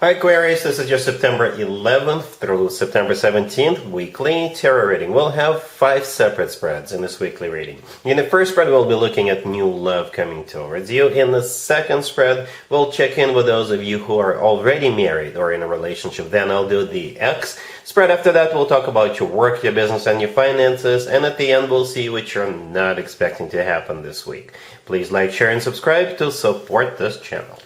Hi Aquarius, this is your September 11th through September 17th weekly tarot reading. We'll have 5 separate spreads in this weekly reading. In the first spread, we'll be looking at new love coming towards you. In the second spread, we'll check in with those of you who are already married or in a relationship. Then I'll do the X spread. After that, we'll talk about your work, your business, and your finances. And at the end, we'll see what you're not expecting to happen this week. Please like, share, and subscribe to support this channel.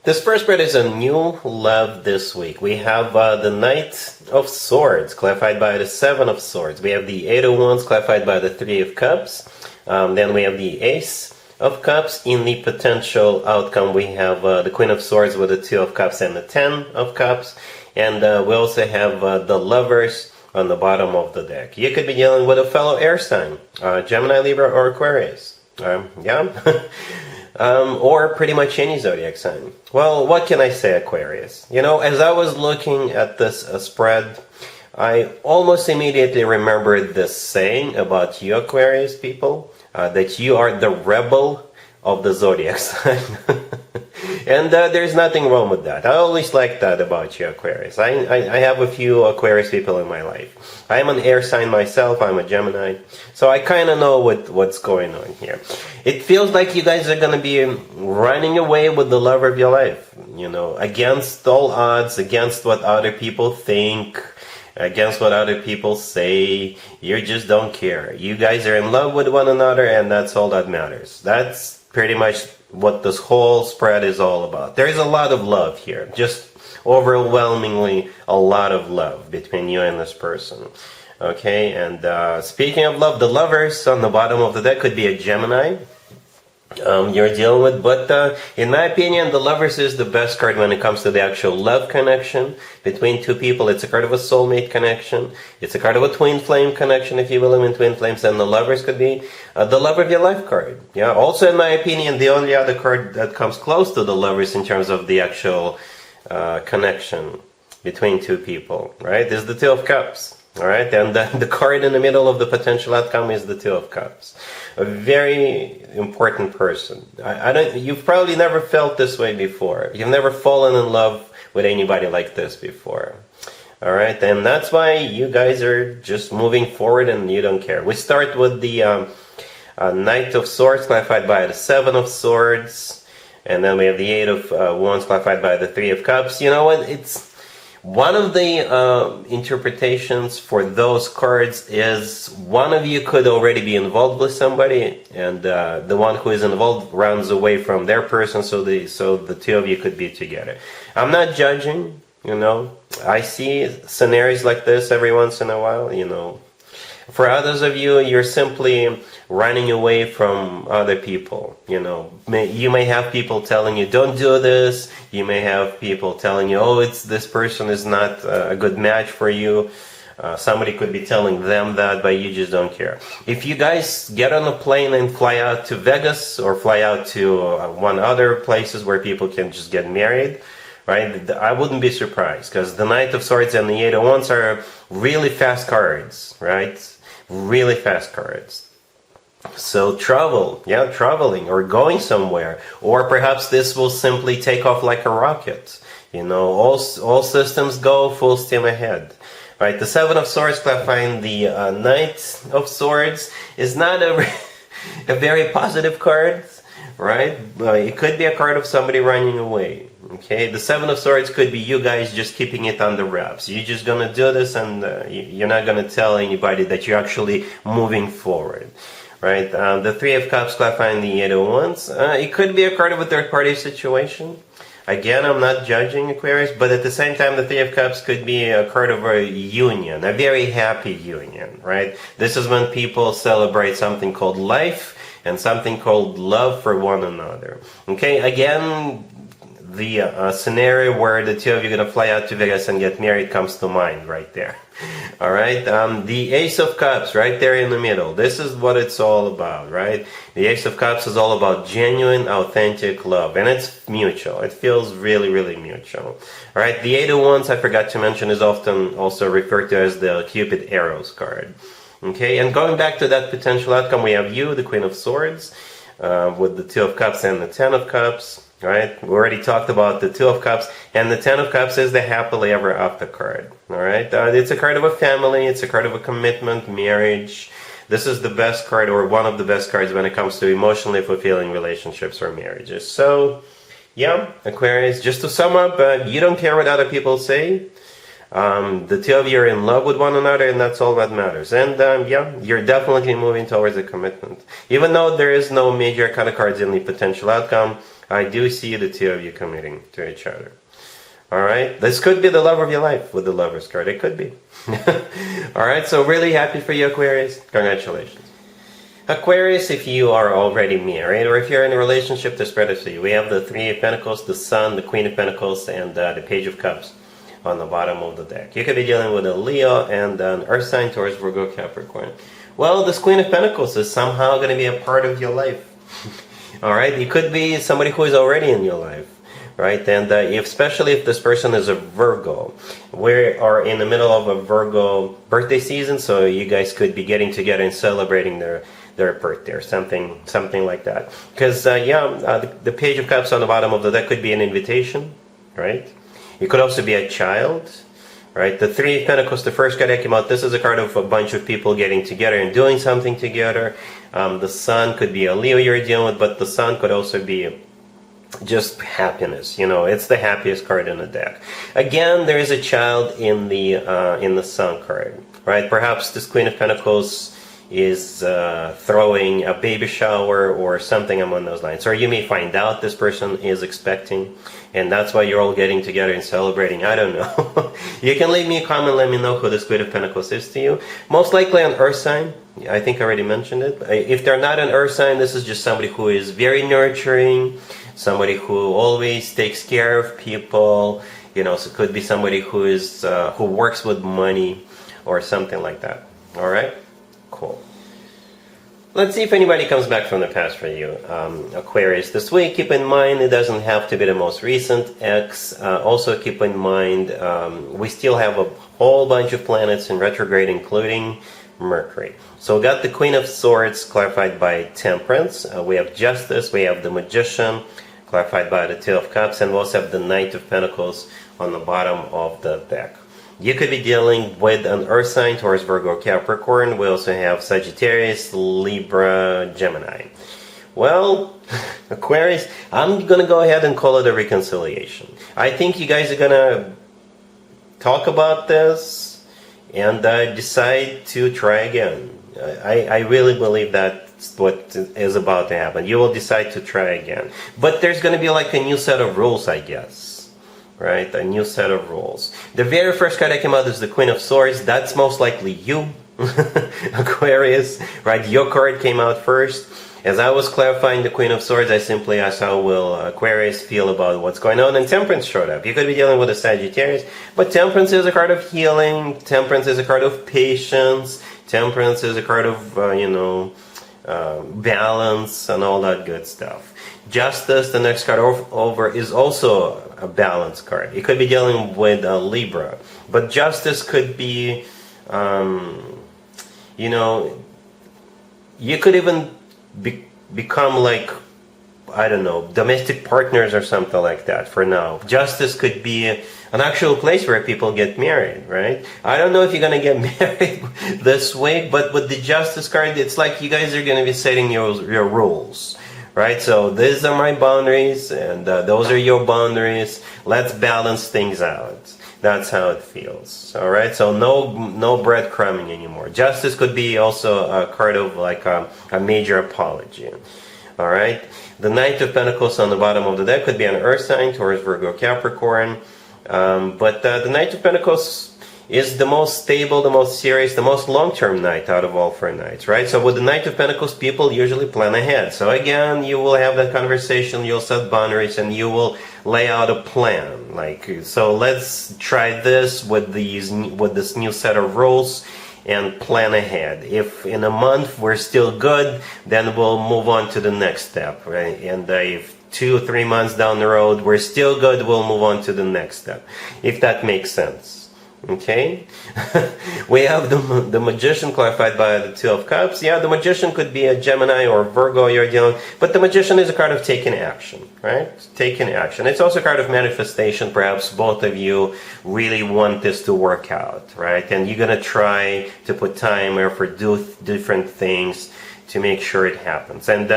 This first spread is a new love this week. We have the Knight of Swords, clarified by the Seven of Swords. We have the Eight of Wands, clarified by the Three of Cups. Then we have the Ace of Cups. In the potential outcome, we have the Queen of Swords with the Two of Cups and the Ten of Cups. And we also have the Lovers on the bottom of the deck. You could be dealing with a fellow air sign, Gemini, Libra, or Aquarius. Or pretty much any zodiac sign. Well, what can I say, Aquarius? You know, as I was looking at this spread, I almost immediately remembered this saying about you, Aquarius people, that you are the rebel of the zodiac sign. And there's nothing wrong with that. I always like that about you, Aquarius. I have a few Aquarius people in my life. I'm an air sign myself. I'm a Gemini. So I kind of know what's going on here. It feels like you guys are going to be running away with the love of your life. You know, against all odds, against what other people think, against what other people say. You just don't care. You guys are in love with one another, and that's all that matters. That's pretty much what this whole spread is all about. There's a lot of love here, just overwhelmingly a lot of love between you and this person. Okay, and speaking of love, the Lovers on the bottom of the deck could be a Gemini you're dealing with, but in my opinion, the Lovers is the best card when it comes to the actual love connection between two people. It's a card of a soulmate connection. It's a card of a twin flame connection, if you will, in twin flames, and the Lovers could be the love of your life card. Yeah. Also, in my opinion, the only other card that comes close to the Lovers in terms of the actual connection between two people, right, is the Two of Cups. All right, and the card in the middle of the potential outcome is the Two of Cups. A very important person. You've probably never felt this way before. You've never fallen in love with anybody like this before. All right, and that's why you guys are just moving forward and you don't care. We start with the Knight of Swords, clarified by the Seven of Swords. And then we have the Eight of Wands, clarified by the Three of Cups. You know what? It's one of the interpretations for those cards is one of you could already be involved with somebody, and the one who is involved runs away from their person, so the two of you could be together. I'm not judging, you know. I see scenarios like this every once in a while, you know. For others of you, you're simply running away from other people, you know. You may have people telling you, don't do this. You may have people telling you, oh, this person is not a good match for you. Somebody could be telling them that, but you just don't care. If you guys get on a plane and fly out to Vegas or fly out to one other places where people can just get married, right, I wouldn't be surprised, because the Knight of Swords and the Eight of Wands are really fast cards, right? Really fast cards. So traveling or going somewhere, or perhaps this will simply take off like a rocket. You know, all systems go, full steam ahead. Right, the Seven of Swords, clarifying the Knight of Swords, is not a very positive card, right? It could be a card of somebody running away. Okay, the Seven of Swords could be you guys just keeping it under wraps. You're just gonna do this, and you're not gonna tell anybody that you're actually moving forward. Right, the Three of Cups, clarifying the Eight of Wands. It could be a card of a third-party situation. Again, I'm not judging Aquarius, but at the same time, the Three of Cups could be a card of a union, a very happy union, right? This is when people celebrate something called life and something called love for one another. Okay, again, the scenario where the two of you are going to fly out to Vegas and get married comes to mind right there. All right, the Ace of Cups right there in the middle. This is what it's all about, right? The Ace of Cups is all about genuine, authentic love, and it's mutual. It feels really, really mutual. All right, the Eight of Wands, I forgot to mention, is often also referred to as the Cupid Arrows card. Okay, and going back to that potential outcome, we have you, the Queen of Swords, with the Two of Cups and the Ten of Cups. right? We already talked about the Two of Cups, and the Ten of Cups is the happily ever after card, all right? It's a card of a family, it's a card of a commitment, marriage. This is the best card, or one of the best cards, when it comes to emotionally fulfilling relationships or marriages. So, yeah, Aquarius, just to sum up, you don't care what other people say. The two of you are in love with one another, and that's all that matters. And yeah, you're definitely moving towards a commitment. Even though there is no major kind of cards in the potential outcome, I do see the two of you committing to each other. Alright, this could be the love of your life with the Lover's card. It could be. Alright, so really happy for you, Aquarius. Congratulations. Aquarius, if you are already married, or if you're in a relationship, to spread it to you. We have the Three of Pentacles, the Sun, the Queen of Pentacles, and the Page of Cups on the bottom of the deck. You could be dealing with a Leo and an Earth sign, Taurus, Virgo, Capricorn. Well, this Queen of Pentacles is somehow going to be a part of your life. Alright, it could be somebody who is already in your life. Right, and especially if this person is a Virgo. We are in the middle of a Virgo birthday season, so you guys could be getting together and celebrating their birthday or something like that. Because the Page of Cups on the bottom of the deck could be an invitation, right? It could also be a child, right? The Three of Pentacles, the first card that came out, this is a card of a bunch of people getting together and doing something together. The Sun could be a Leo you're dealing with, but the Sun could also be just happiness. You know, it's the happiest card in the deck. Again, there is a child in the Sun card, right? Perhaps this Queen of Pentacles is throwing a baby shower or something along those lines. Or you may find out this person is expecting, and that's why you're all getting together and celebrating. I don't know. You can leave me a comment, let me know who this Queen of Pentacles is to you. Most likely an Earth sign. I think I already mentioned it. If they're not an Earth sign, this is just somebody who is very nurturing, somebody who always takes care of people. You know, so it could be somebody who is who works with money or something like that. All right, cool. Let's see if anybody comes back from the past for you, Aquarius, this week. Keep in mind, it doesn't have to be the most recent ex. Also keep in mind, we still have a whole bunch of planets in retrograde, including Mercury. So we got the Queen of Swords clarified by Temperance. We have Justice, we have the Magician clarified by the Two of Cups, and we also have the Knight of Pentacles on the bottom of the deck. You could be dealing with an Earth sign, Taurus, Virgo, Capricorn. We also have Sagittarius, Libra, Gemini. Well, Aquarius, I'm going to go ahead and call it a reconciliation. I think you guys are going to talk about this and decide to try again. I really believe that's what is about to happen. You will decide to try again. But there's going to be like a new set of rules, I guess. Right? A new set of rules. The very first card that came out is the Queen of Swords. That's most likely you, Aquarius. Right? Your card came out first. As I was clarifying the Queen of Swords, I simply asked how will Aquarius feel about what's going on, and Temperance showed up. You could be dealing with a Sagittarius, but Temperance is a card of healing. Temperance is a card of patience. Temperance is a card of, balance and all that good stuff. Justice, the next card over, is also a balance card. You could be dealing with a Libra, but Justice could be, you could even become like, I don't know, domestic partners or something like that for now. Justice could be an actual place where people get married, right? I don't know if you're going to get married this week, but with the Justice card, it's like you guys are going to be setting your rules, right? So these are my boundaries, and those are your boundaries. Let's balance things out. That's how it feels. All right, so no breadcrumbing anymore. Justice could be also a card of like a major apology. All right, the Knight of Pentacles on the bottom of the deck could be an Earth sign, Taurus, Virgo, Capricorn. But the Knight of Pentacles is the most stable, the most serious, the most long-term knight out of all four knights, right? So with the Knight of Pentacles, people usually plan ahead. So again, you will have that conversation, you'll set boundaries, and you will lay out a plan. Like, so let's try this with this new set of rules and plan ahead. If in a month we're still good, then we'll move on to the next step, right? And if 2 or 3 months down the road we're still good, we'll move on to the next step, if that makes sense. Okay, we have the Magician clarified by the Two of Cups. Yeah, the Magician could be a Gemini or Virgo you're dealing, but the Magician is a card of taking action, right? Taking action. It's also a card of manifestation. Perhaps both of you really want this to work out, right? And you're gonna try to put time, effort, do different things to make sure it happens. And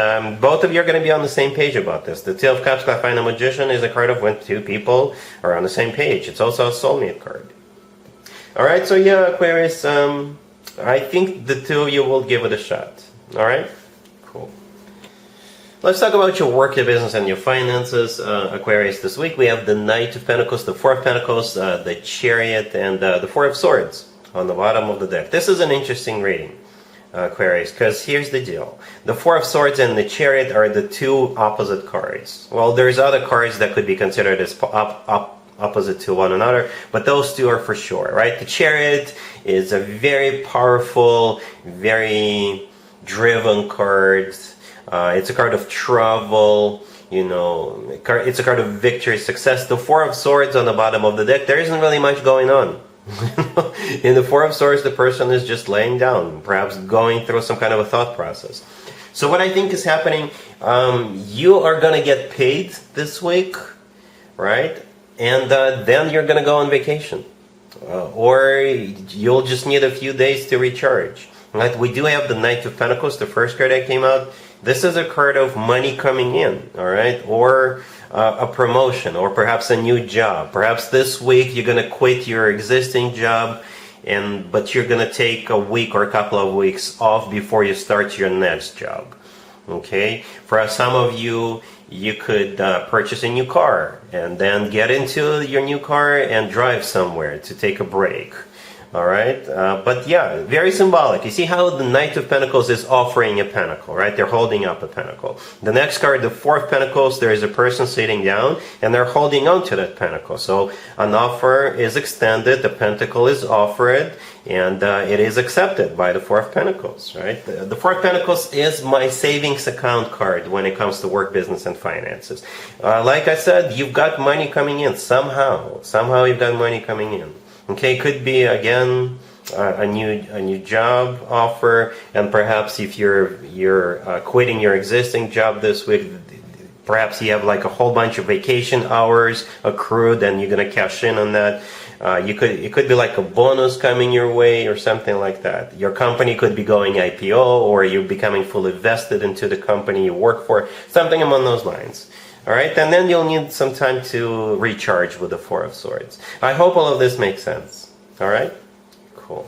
both of you are going to be on the same page about this. The Two of Cups clarifying the Magician is a card of when two people are on the same page. It's also a soulmate card. Alright, so yeah, Aquarius, I think the two of you will give it a shot. Alright? Cool. Let's talk about your work, your business, and your finances, Aquarius. This week we have the Knight of Pentacles, the Four of Pentacles, the Chariot, and the Four of Swords on the bottom of the deck. This is an interesting reading, Aquarius, because here's the deal. The Four of Swords and the Chariot are the two opposite cards. Well, there's other cards that could be considered as opposite to one another, but those two are for sure, right? The Chariot is a very powerful, very driven card. It's a card of travel, you know, it's a card of victory, success. The Four of Swords on the bottom of the deck, there isn't really much going on. In the Four of Swords, the person is just laying down, perhaps going through some kind of a thought process. So what I think is happening, you are going to get paid this week, right? And then you're going to go on vacation. Or you'll just need a few days to recharge. Right? We do have the Knight of Pentacles, the first card that came out. This is a card of money coming in, all right? Or a promotion, or perhaps a new job. Perhaps this week you're going to quit your existing job, but you're going to take a week or a couple of weeks off before you start your next job. Okay? For some of you, you could purchase a new car and then get into your new car and drive somewhere to take a break. Alright, but yeah, very symbolic. You see how the Knight of Pentacles is offering a pentacle, right? They're holding up a pentacle. The next card, the Four of Pentacles, there is a person sitting down and they're holding on to that pentacle. So an offer is extended, the pentacle is offered, and it is accepted by the Four of Pentacles, right? The Four of Pentacles is my savings account card when it comes to work, business, and finances. Like I said, you've got money coming in somehow. Somehow you've got money coming in. Okay, could be again a new job offer, and perhaps if you're quitting your existing job this week, perhaps you have like a whole bunch of vacation hours accrued, and you're gonna cash in on that. It could be like a bonus coming your way or something like that. Your company could be going IPO, or you're becoming fully vested into the company you work for, something along those lines. Alright, and then you'll need some time to recharge with the Four of Swords. I hope all of this makes sense. Alright? Cool.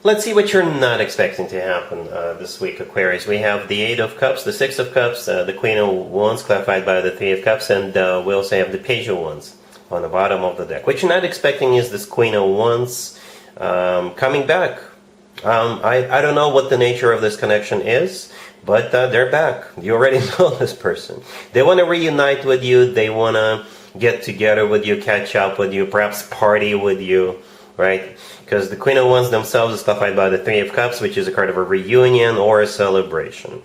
Let's see what you're not expecting to happen this week, Aquarius. We have the Eight of Cups, the Six of Cups, the Queen of Wands, clarified by the Three of Cups, and we also have the Page of Wands on the bottom of the deck. What you're not expecting is this Queen of Wands coming back. I don't know what the nature of this connection is, but they're back. You already know this person. They want to reunite with you. They want to get together with you, catch up with you, perhaps party with you, right? Because the Queen of Wands themselves is clarified by the Three of Cups, which is a card of a reunion or a celebration.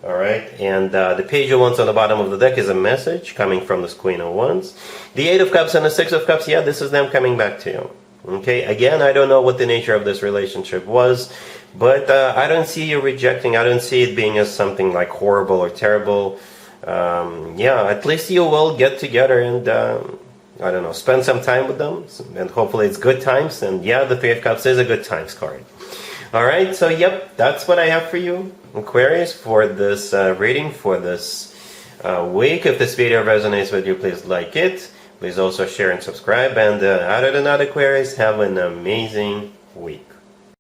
Alright, and the Page of Wands on the bottom of the deck is a message coming from this Queen of Wands. The Eight of Cups and the Six of Cups, yeah, this is them coming back to you. Okay, again, I don't know what the nature of this relationship was, but I don't see you rejecting. I don't see it being as something like horrible or terrible. Yeah, at least you will get together and, I don't know, spend some time with them, and hopefully it's good times. And yeah, the Three of Cups is a good times card. Alright, so yep, that's what I have for you, Aquarius, for this reading for this week. If this video resonates with you, please like it. Please also share and subscribe. And other than that, Aquarius, have an amazing week.